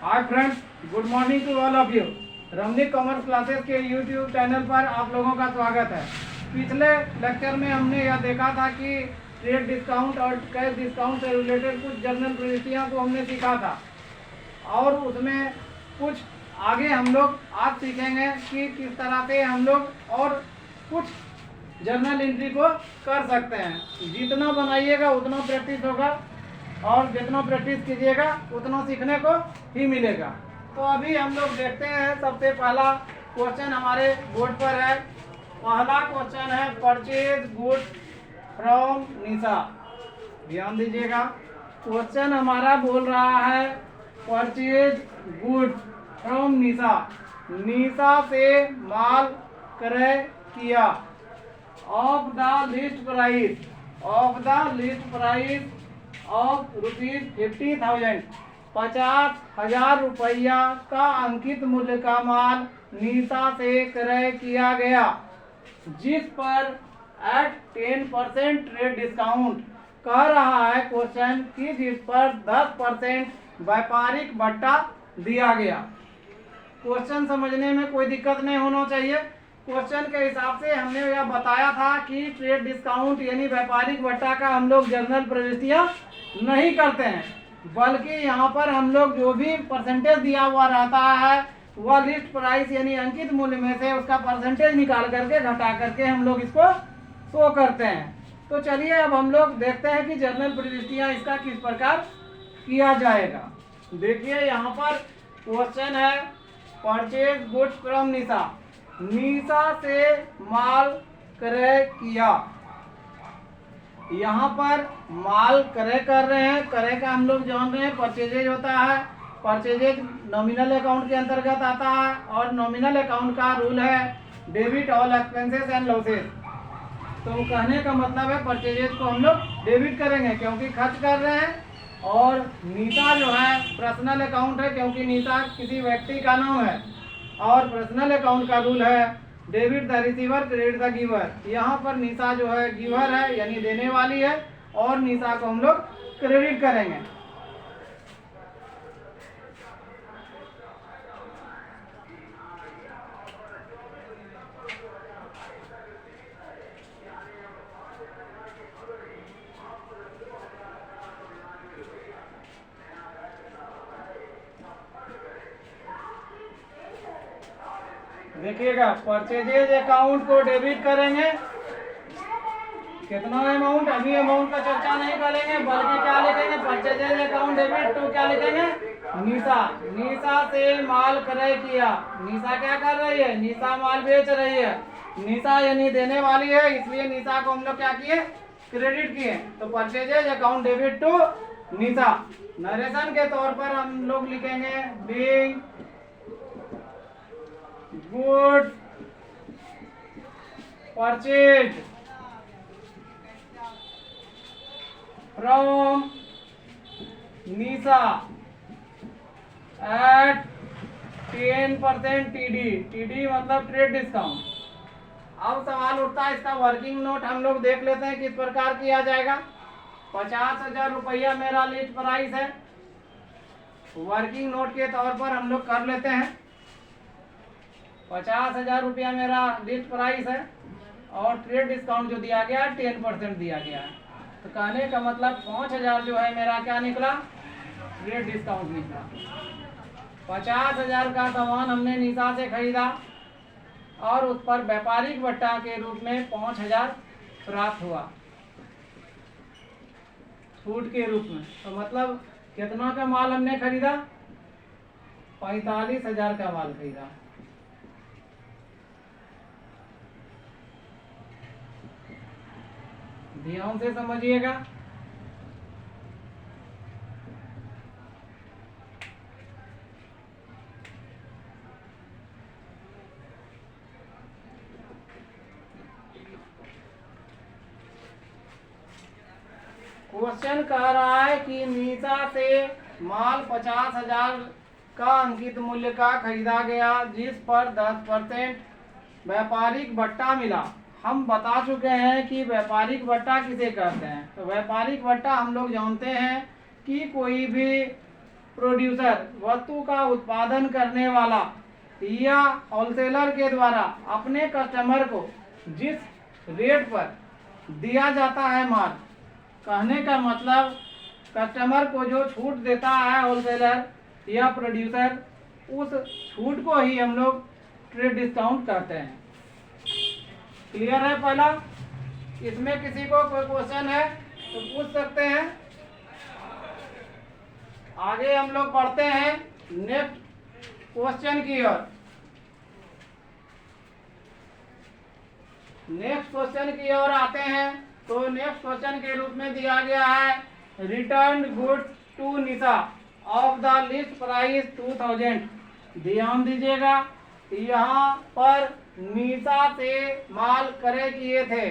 Hi friends, good morning to all of you. Ramnik commerce classes के YouTube channel पर आप लोगों का स्वागत है। पिछले लेक्चर में हमने यह देखा था कि ट्रेड डिस्काउंट और कैश डिस्काउंट से रिलेटेड कुछ जनरल प्रविष्टियों को हमने सीखा था और उसमें कुछ आगे हम लोग आज सीखेंगे कि किस तरह से हम लोग और कुछ जर्नल एंट्री को कर सकते हैं। जितना बनाइएगा उतना प्रैक्टिस होगा और जितना प्रैक्टिस कीजिएगा उतना सीखने को ही मिलेगा। तो अभी हम लोग देखते हैं, सबसे पहला क्वेश्चन हमारे बोर्ड पर है। पहला क्वेश्चन है परचेज गुड्स फ्रॉम निशा। ध्यान दीजिएगा, क्वेश्चन हमारा बोल रहा है परचेज गुड्स फ्रॉम निशा। निशा से माल क्रय किया। Of the list price of ₹50,000, 50,000 रुपया का अंकित मूल्य का माल निशा से क्रय किया गया, जिस पर एट 10% ट्रेड डिस्काउंट कह रहा है क्वेश्चन कि जिस पर 10% व्यापारिक भत्ता दिया गया। क्वेश्चन समझने में कोई दिक्कत नहीं होना चाहिए। क्वेश्चन के हिसाब से हमने यह बताया था कि ट्रेड डिस्काउंट यानी व्यापारिक भत्ता का हम लोग जनरल प्रविष्टियां नहीं करते हैं, बल्कि यहाँ पर हम लोग जो भी परसेंटेज दिया हुआ रहता है वह लिस्ट प्राइस यानी अंकित मूल्य में से उसका परसेंटेज निकाल करके घटा करके हम लोग इसको शो करते हैं। तो चलिए अब हम लोग देखते हैं कि जनरल प्रविष्टियां इसका किस प्रकार किया जाएगा। देखिए यहाँ पर क्वेश्चन है परचेज गुड्स फ्रॉम निशा। निशा से माल क्रय किया। यहाँ पर माल क्रय कर रहे हैं। क्रय का हम लोग जान रहे हैं परचेजेज होता है। परचेजेज नॉमिनल अकाउंट के अंतर्गत आता है और नॉमिनल अकाउंट का रूल है debit all expenses and losses. तो कहने का मतलब है परचेजेज को हम लोग डेबिट करेंगे क्योंकि खर्च कर रहे हैं, और निशा जो है पर्सनल अकाउंट है क्योंकि निशा किसी व्यक्ति का नाम है, और पर्सनल अकाउंट का रूल है debit the receiver credit the giver. यहाँ पर निशा जो है गिवर है यानी देने वाली है और निशा को हम लोग क्रेडिट करेंगे। देखिएगा, परचेजेज अकाउंट को डेबिट करेंगे। कितना अमाउंट, अभी अमाउंट का चर्चा नहीं करेंगे, बल्कि क्या लिखेंगे परचेजेज अकाउंट डेबिट टू क्या लिखेंगे निशा। निशा से माल क्रय किया। निशा क्या कर रही है? निशा माल बेच रही है। निशा यानी देने वाली है, इसलिए निशा को हम लोग क्या किए क्रेडिट किए। तो purchases account debit to Nisha. Narration के तौर पर हम लोग लिखेंगे being good purchase from Nisha at 10% TD. TD मतलब ट्रेड डिस्काउंट। अब सवाल उठता है इसका वर्किंग नोट हम लोग देख लेते हैं किस प्रकार किया जाएगा। 50,000 रुपया मेरा लिस्ट प्राइस है। वर्किंग नोट के तौर पर हम लोग कर लेते हैं 50,000 रुपया मेरा लिस्ट प्राइस है और ट्रेड डिस्काउंट जो दिया गया है 10% दिया गया है। तो कहने का मतलब 5,000 जो है मेरा क्या निकला ट्रेड डिस्काउंट निकला। 50,000 का सामान हमने निशा से खरीदा और उस पर व्यापारिक भत्ता के रूप में 5,000 प्राप्त हुआ छूट के रूप में। तो मतलब कितना का माल हमने खरीदा? 45,000 का माल खरीदा। ध्यान से समझिएगा। क्वेश्चन कह रहा है कि निशा से माल 50,000 का अंकित मूल्य का खरीदा गया, जिस पर 10% व्यापारिक भत्ता मिला। हम बता चुके हैं कि व्यापारिक भत्ता किसे कहते हैं। तो व्यापारिक भत्ता हम लोग जानते हैं कि कोई भी प्रोड्यूसर वस्तु का उत्पादन करने वाला या होलसेलर के द्वारा अपने कस्टमर को जिस रेट पर दिया जाता है माल, कहने का मतलब कस्टमर को जो छूट देता है होलसेलर या प्रोड्यूसर, उस छूट को ही हम लोग ट्रेड डिस्काउंट कहते हैं। क्लियर है? पहला, इसमें किसी को कोई क्वेश्चन है तो पूछ सकते हैं। आगे हम लोग बढ़ते हैं नेक्स्ट क्वेश्चन की ओर। नेक्स्ट क्वेश्चन की ओर आते हैं। तो नेक्स्ट क्वेश्चन के रूप में दिया गया है return goods to Nisha of the list price 2000। ध्यान दीजिएगा, यहाँ पर निशा से माल क्रय किए थे।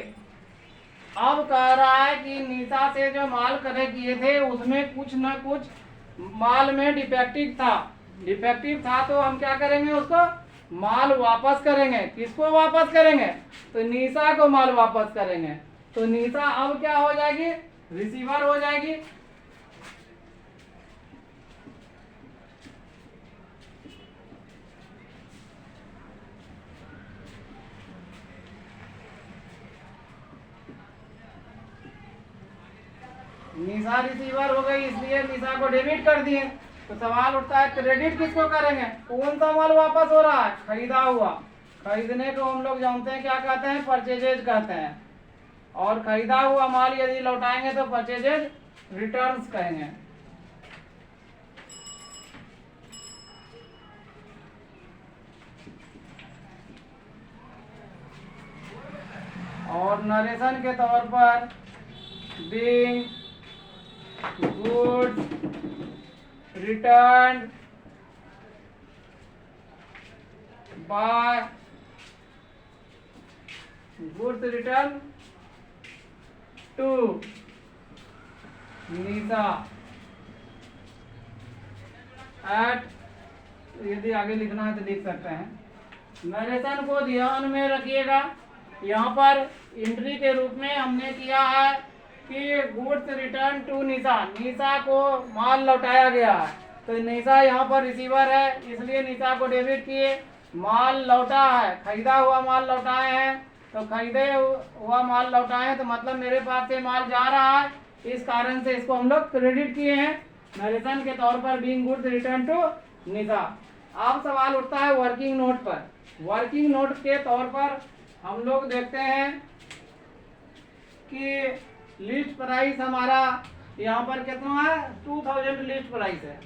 अब कह रहा है कि निशा से जो माल क्रय किए थे उसमें कुछ न कुछ माल में डिफेक्टिव था। तो हम क्या करेंगे, उसको माल वापस करेंगे। किसको वापस करेंगे? तो निशा को माल वापस करेंगे। तो निशा अब क्या हो जाएगी? रिसीवर हो जाएगी। निशा रिसीवर हो गई, इसलिए निशा को डेबिट कर दिए। तो सवाल उठता है क्रेडिट किसको करेंगे? कौन सा माल वापस हो रहा है? खरीदा हुआ। खरीदने को हम लोग जानते हैं क्या कहते हैं? परचेजेज कहते हैं। और खरीदा हुआ माल यदि लौटाएंगे तो परचेजेज रिटर्न्स कहेंगे। और नरेशन के तौर पर being goods return by goods return to Nisha at, यदि आगे लिखना है तो लिख सकते हैं। नरेशन को ध्यान में रखिएगा। यहाँ पर एंट्री के रूप में हमने किया है कि गुड्स रिटर्न टू निशा, निशा को माल लौटाया गया है। तो निशा यहाँ पर रिसीवर है, इसलिए निशा को डेबिट किए। माल लौटा है, खरीदा हुआ माल लौटाए हैं। तो खरीदे हुआ माल लौटाए हैं तो मतलब मेरे पास से माल जा रहा है, इस कारण से इसको हम लोग क्रेडिट किए हैं नरेशन के तौर पर बीइंग गुड्स रिटर्न टू निशा। अब सवाल उठता है वर्किंग नोट पर। वर्किंग नोट के तौर पर हम लोग देखते हैं कि लिस्ट प्राइस हमारा यहाँ पर कितना है? 2000 लिस्ट प्राइस है।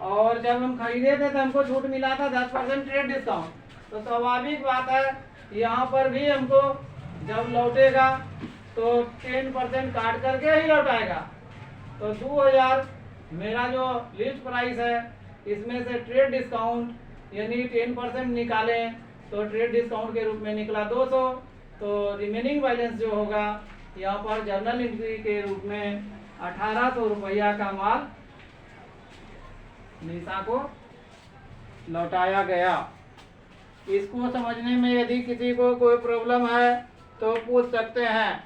और जब हम खरीदे थे तो हमको छूट मिला था 10% ट्रेड डिस्काउंट। तो स्वाभाविक बात है यहाँ पर भी हमको जब लौटेगा तो 10% काट करके ही लौटाएगा। तो 2000 मेरा जो लिस्ट प्राइस है, इसमें से ट्रेड डिस्काउंट यानी 10% निकालें तो ट्रेड डिस्काउंट के रूप में निकला 200। तो रिमेनिंग बैलेंस जो होगा यहाँ पर जर्नल एंट्री के रूप में 1800 रुपया का माल निशा को लौटाया गया। इसको समझने में यदि किसी को कोई प्रॉब्लम है तो पूछ सकते हैं।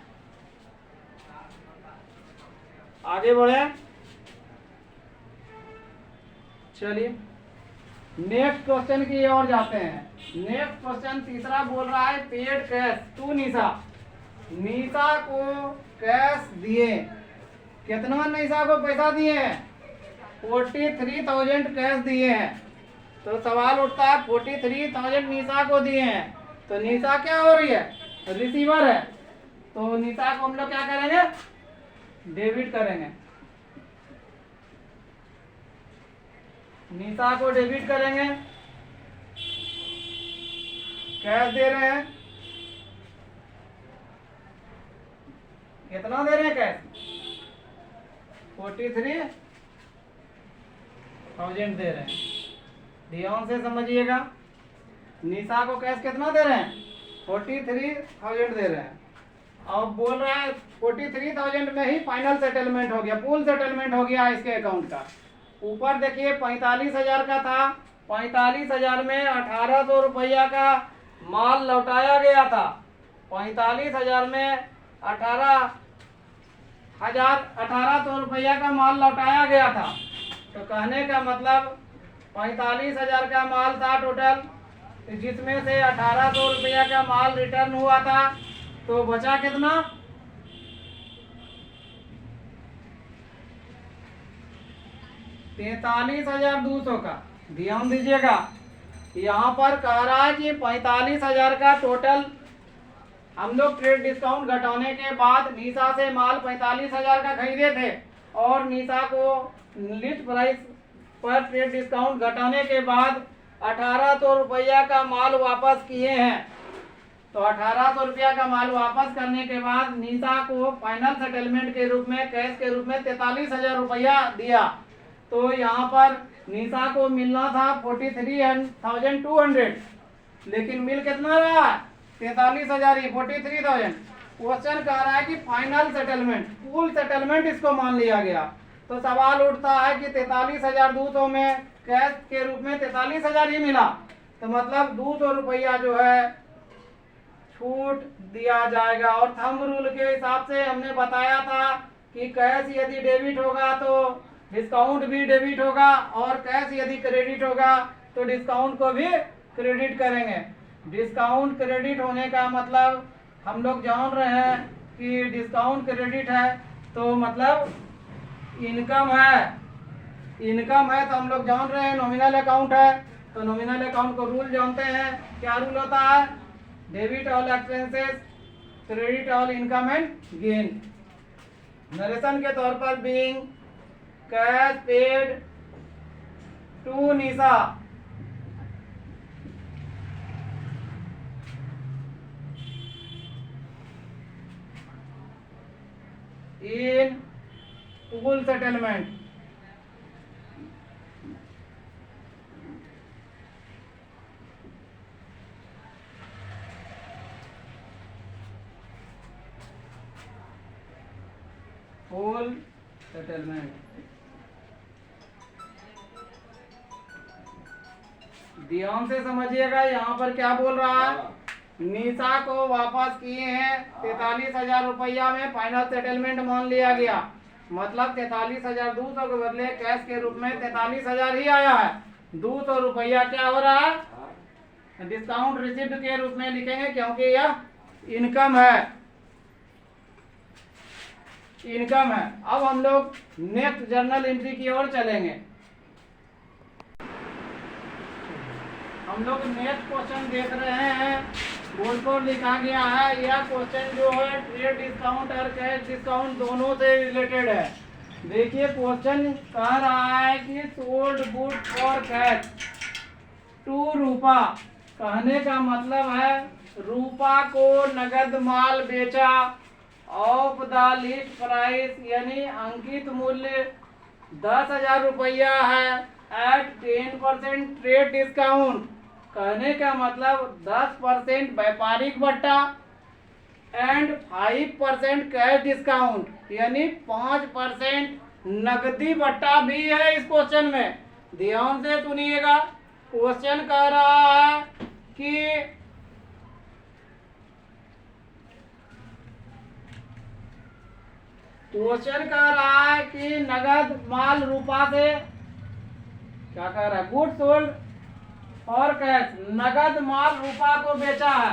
आगे बढ़े, चलिए नेक्स्ट क्वेश्चन की ओर जाते हैं। नेक्स्ट क्वेश्चन तीसरा बोल रहा है पेड कैश टू निशा। निशा को कैश दिए। कितना निशा को पैसा दिए हैं? 43,000 कैश दिए हैं। तो सवाल उठता है 43,000 निशा को दिए हैं तो निशा क्या हो रही है? रिसीवर है। तो निशा को हम लोग क्या करेंगे? डेबिट करेंगे। निशा को डेबिट करेंगे। कैश दे रहे हैं। कितना दे रहे हैं कैश? 43,000 दे रहे हैं। ध्यान से समझिएगा, निशा को कैश कितना दे रहे हैं? 43,000 दे रहे हैं। अब बोल रहा है 43,000 में ही फाइनल सेटलमेंट हो गया, फुल सेटलमेंट हो गया इसके अकाउंट का। ऊपर देखिए 45,000 का था, 45,000 में 1800 रुपया का माल लौटाया गया था। 45,000 में 1800 रुपया का माल लौटाया गया था। तो कहने का मतलब 45,000 का माल था टोटल, जिसमें से 1800 रुपया का माल रिटर्न हुआ था, तो बचा कितना? 43,200 का। ध्यान दीजिएगा, यहाँ पर कह रहा है कि 45,000 का टोटल हम लोग ट्रेड डिस्काउंट घटाने के बाद निशा से माल 45,000 का खरीदे थे और निशा को लिस्ट प्राइस पर ट्रेड डिस्काउंट घटाने के बाद 1800 रुपया का माल वापस किए हैं। तो 1800 रुपया का माल वापस करने के बाद निशा को फाइनल सेटलमेंट के रूप में कैश के रूप में 43,000 रुपया दिया। तो यहाँ पर निशा को मिलना था 43,200, लेकिन मिल कितना रहा है? 43,000 ही, 43,000। क्वेश्चन कह रहा है कि फाइनल सेटलमेंट, फुल सेटलमेंट इसको मान लिया गया। तो सवाल उठता है कि 43,200 में कैश के रूप में 43,000 ही मिला, तो मतलब 200 रुपया जो है छूट दिया जाएगा। और थंब रूल के हिसाब से हमने बताया था कि कैश यदि डेबिट होगा तो डिस्काउंट भी डेबिट होगा, और कैश यदि क्रेडिट होगा तो डिस्काउंट को भी क्रेडिट करेंगे। डिस्काउंट क्रेडिट होने का मतलब हम लोग जान रहे हैं कि डिस्काउंट क्रेडिट है तो मतलब इनकम है। इनकम है तो हम लोग जान रहे हैं नॉमिनल अकाउंट है, तो नॉमिनल अकाउंट को रूल जानते हैं। क्या रूल होता है? Debit all expenses, credit all income and gain. Narration के तौर पर being cash paid to Nisha in full settlement, full settlement। ध्यान से समझिएगा, यहाँ पर क्या बोल रहा है? निशा को वापस किए हैं 43,000 रुपया में, फाइनल सेटलमेंट मान लिया गया, मतलब 43,200 के बदले कैश के रूप में 43,000 ही आया है। 200 रुपया क्या हो रहा है? डिस्काउंट रिसिप्ट के रूप में लिखेंगे, क्योंकि यह इनकम है। इनकम है। अब हम लोग नेक्स्ट जर्नल एंट्री की ओर चलेंगे। हम लोग नेक्स्ट क्वेश्चन देख रहे हैं, बोर्ड पर लिखा गया है। यह क्वेश्चन जो है ट्रेड डिस्काउंट और कैश डिस्काउंट दोनों से रिलेटेड है। देखिए क्वेश्चन कह रहा है कि सोल्ड गुड फॉर कैश 2 रुपया। कहने का मतलब है रूपा को नगद माल बेचा ऑफ द लिस्ट प्राइस, यानी अंकित मूल्य 10,000 रुपया है एट 10% ट्रेड डिस्काउंट। कहने का मतलब 10% व्यापारिक बट्टा एंड 5% कैश डिस्काउंट, यानी 5% नकदी बट्टा भी है इस क्वेश्चन में। ध्यान से सुनिएगा, क्वेश्चन कह रहा है कि नगद माल रूपा से, क्या कह रहा है? गुड सोल्ड और कैश, नगद माल रूपा को बेचा है,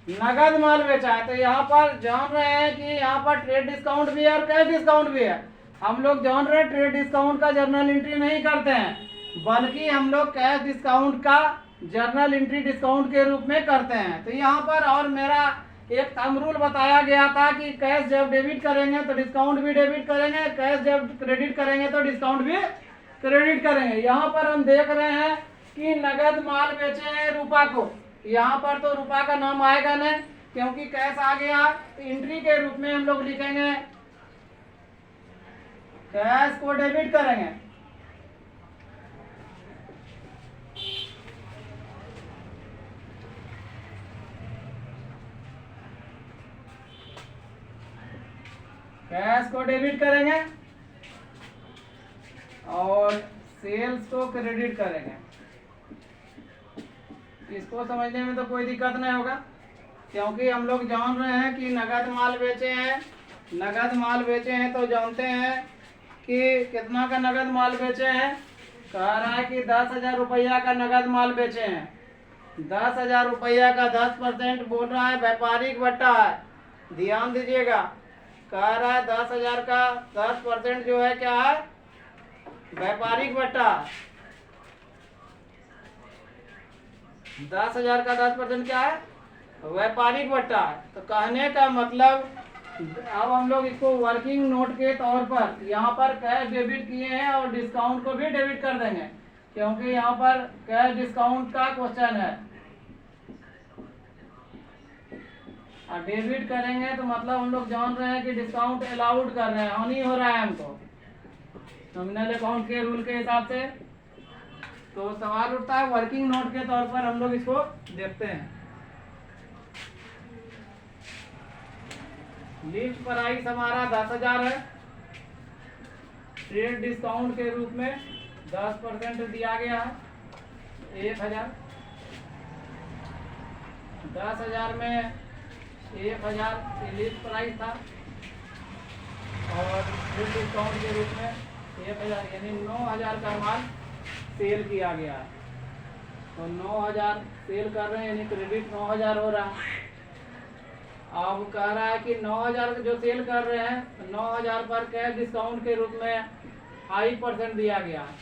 नगद माल बेचा है। तो यहाँ पर जान रहे हैं कि यहाँ पर ट्रेड डिस्काउंट भी है और कैश डिस्काउंट भी है। हम लोग जान रहे हैं ट्रेड डिस्काउंट का जर्नल एंट्री नहीं करते हैं, बल्कि हम लोग कैश डिस्काउंट का जर्नल एंट्री डिस्काउंट के रूप में करते हैं। तो यहाँ पर और मेरा एक थंब रूल बताया गया था कि कैश जब डेबिट करेंगे तो डिस्काउंट भी डेबिट करेंगे, कैश जब क्रेडिट करेंगे तो डिस्काउंट भी क्रेडिट करेंगे। यहाँ पर हम देख रहे हैं कि नगद माल बेचे हैं रूपा को, यहाँ पर तो रूपा का नाम आएगा नहीं क्योंकि कैश आ गया। तो एंट्री के रूप में हम लोग लिखेंगे कैश को डेबिट करेंगे, कैश को डेबिट करेंगे और सेल्स को क्रेडिट करेंगे। इसको समझने में तो कोई दिक्कत नहीं होगा, क्योंकि हम लोग जान रहे हैं कि नगद माल बेचे हैं। नगद माल बेचे हैं तो जानते हैं कि कितना का नगद माल बेचे हैं, कह रहा है कि 10,000 रुपया का नगद माल बेचे हैं। 10,000 रुपया का 10% बोल रहा है व्यापारिक बट्टा है, ध्यान दीजिएगा। कह रहा है 10,000 का 10% जो है क्या है, व्यापारिक बट्टा। 10,000 का 10% क्या है, व्यापारिक बट्टा है। तो कहने का मतलब अब हम लोग इसको वर्किंग नोट के तौर पर यहाँ पर कैश डेबिट किए हैं और डिस्काउंट को भी डेबिट कर देंगे, क्योंकि यहाँ पर कैश डिस्काउंट का क्वेश्चन है। और डेबिट करेंगे तो मतलब हम लोग जान रहे हैं कि डिस्काउंट अलाउड कर रहे हैं, हानि हो रहा है हमको नॉमिनल अकाउंट के रूल के हिसाब से। तो सवाल उठता है वर्किंग नोट के तौर पर हम लोग इसको देखते हैं। लिस्ट प्राइस हमारा 10,000 है, ट्रेड डिस्काउंट के रूप में 10% दिया गया है 1,000। 10,000 में 1,000 लिस्ट प्राइस था और ट्रेड डिस्काउंट के रूप में 1,000, यानी 9,000 का माल सेल किया गया है। तो 9,000 सेल कर रहे हैं, यानी क्रेडिट 9,000 हो रहा है। अब कह रहा है कि 9,000 जो सेल कर रहे हैं, 9,000 पर कैश डिस्काउंट के रूप में 5% दिया गया है,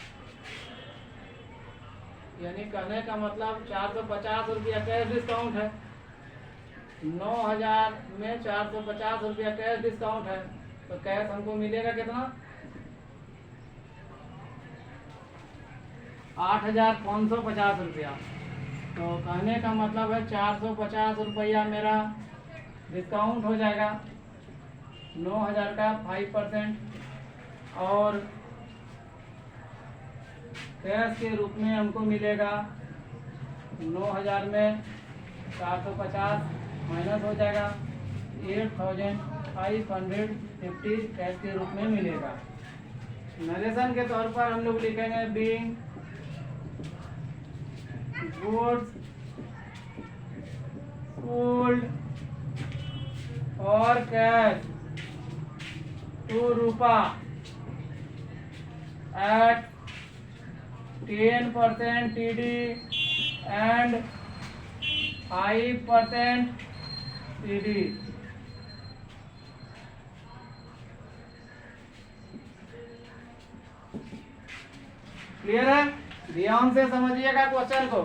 यानी कहने का मतलब 450 रुपया कैश डिस्काउंट है। 9,000 में 450 रुपया कैश डिस्काउंट है, तो कैश हमको मिलेगा कितना, 8,550 रुपया। तो कहने का मतलब है 450 रुपया मेरा डिस्काउंट हो जाएगा, 9,000 का 5%, और कैश के रूप में हमको मिलेगा 9,000 में 450 माइनस हो जाएगा 8,550 कैश के रूप में मिलेगा। नरेशन के तौर पर हम लोग लिखेंगे बीइंग गुड्स सोल्ड और cash ₹2 at 10% TD and 5% TD। Clear है? ध्यान से समझिएगा क्वेश्चन को।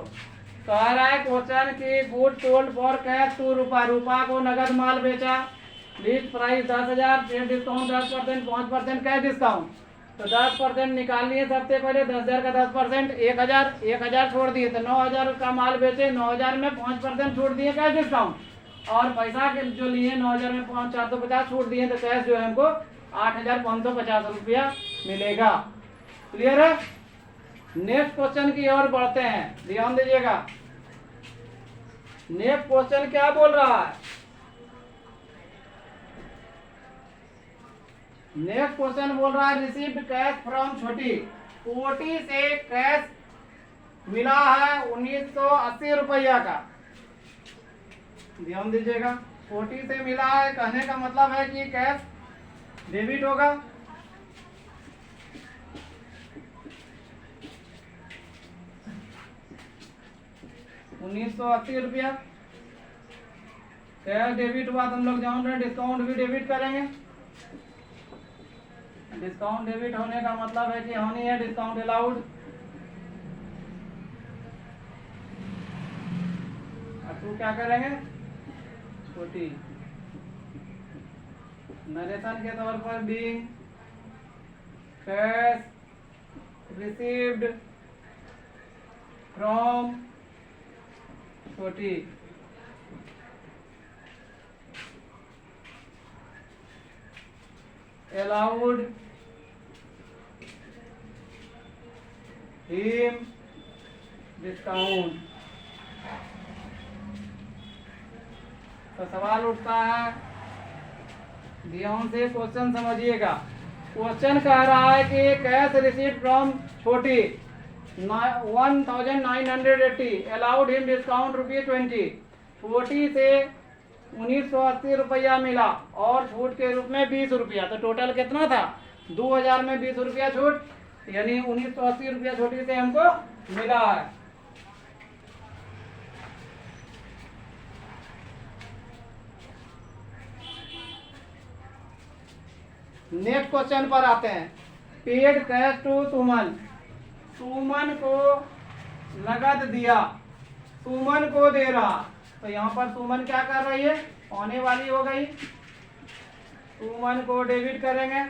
कह रहा है क्वेश्चन की गुड सोल्ड फॉर कैश ₹2, रुपा को नगद माल बेचा, list price 10,000, trade discount 10%, 5% cash discount. तो 10% निकाल लिए सबसे पहले, 10,000 का 10%, 1,000 छोड़ दिए, तो 9,000 का माल बेचे, 9,000 में 5% छोड़ दिए कैश डिस्काउंट, और पैसा के जो लिए 9,000 में 450 छोड़ दिए, तो कैश जो है हमको 8,550 रुपया मिलेगा। क्लियर है? नेक्स्ट क्वेश्चन की ओर बढ़ते हैं, ध्यान दीजिएगा। नेक्स्ट क्वेश्चन क्या बोल रहा है? नेक्स्ट क्वेश्चन बोल रहा है रिसीव्ड कैश फ्रॉम छोटी। कोटी से कैश मिला है 1980 रुपया का। ध्यान दीजिएगा, कोटी से मिला है, कहने का मतलब है कि कैश डेबिट होगा। ₹1980 कैश डेबिट हुआ, तो हम लोग जान रहे हैं डिस्काउंट भी डेबिट करेंगे। डिस्काउंट डेबिट होने का मतलब है कि हानि है, डिस्काउंट अलाउड। अब तो क्या करेंगे, छोटी नरेशन के तौर पर बीइंग कैश रिसीव्ड फ्रॉम छोटी, allowed him discount। तो सवाल उठता है, ध्यान से क्वेश्चन समझिएगा। क्वेश्चन कह रहा है कि कैश रिसीव्ड फ्रॉम छोटी 1980, अलाउड हिम डिस्काउंट ₹20। छोटी से 1980 रुपया मिला और छूट के रूप में 20 रुपया, तो टोटल कितना था 2000 में 20 रुपया छूट, यानी 1980 रुपया छुट्टी से हमको मिला है। नेक्स्ट क्वेश्चन पर आते हैं। पेड कैश टू सुमन, सुमन को नगद दिया, सुमन को दे रहा। तो यहाँ पर सुमन क्या कर रही है, होने वाली हो गई। सुमन को डेबिट करेंगे,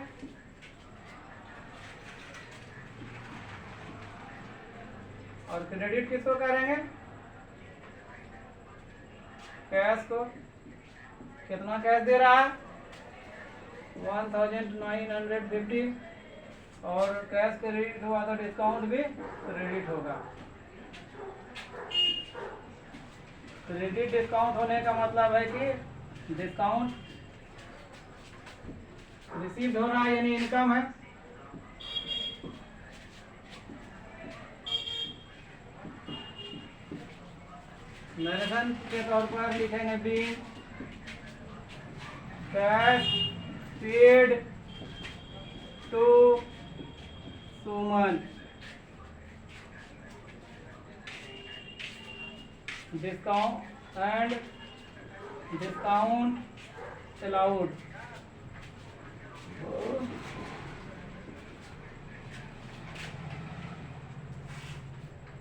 और क्रेडिट किसको करेंगे, कैश को। कितना कैश दे रहा है, 1950, और कैश क्रेडिट हुआ तो डिस्काउंट भी क्रेडिट होगा। क्रेडिट डिस्काउंट होने का मतलब है कि डिस्काउंट रिसीव हो रहा है, यानी इनकम है। नरेशन के तौर पर लिखेंगे being cash paid to Suman, discount and discount allowed.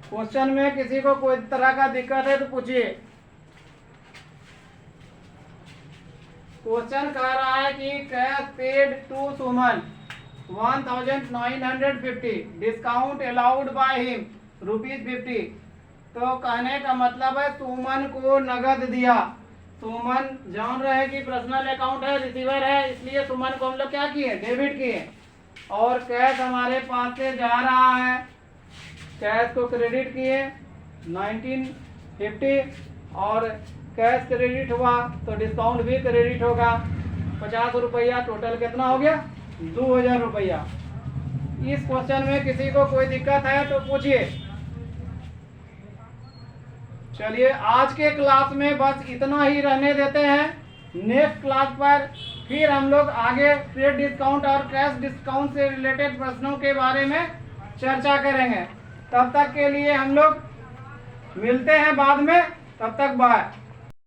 Question में किसी को कोई तरह का दिक्कत है तो पूछिए। क्वेश्चन कह रहा है कि cash paid to Suman 1950, discount allowed by him ₹50। तो कहने का मतलब है सुमन को नगद दिया। सुमन जान रहे हैं कि पर्सनल अकाउंट है, रिसीवर है, इसलिए सुमन को हम लोग क्या किए, डेबिट किए। और कैश हमारे पास से जा रहा है, कैश को क्रेडिट किए 1950, और कैश क्रेडिट हुआ तो डिस्काउंट भी क्रेडिट होगा। 50 रुपया, टोटल कितना हो गया, 2000 रुपया। इस क्वेश्चन में किसी को कोई दिक्कत है तो पूछिए। चलिए आज के क्लास में बस इतना ही रहने देते हैं। नेक्स्ट क्लास पर फिर हम लोग आगे ट्रेड डिस्काउंट और कैश डिस्काउंट से रिलेटेड प्रश्नों के बारे में चर्चा करेंगे। तब तक के लिए हम लोग मिलते हैं बाद में, तब तक बाय।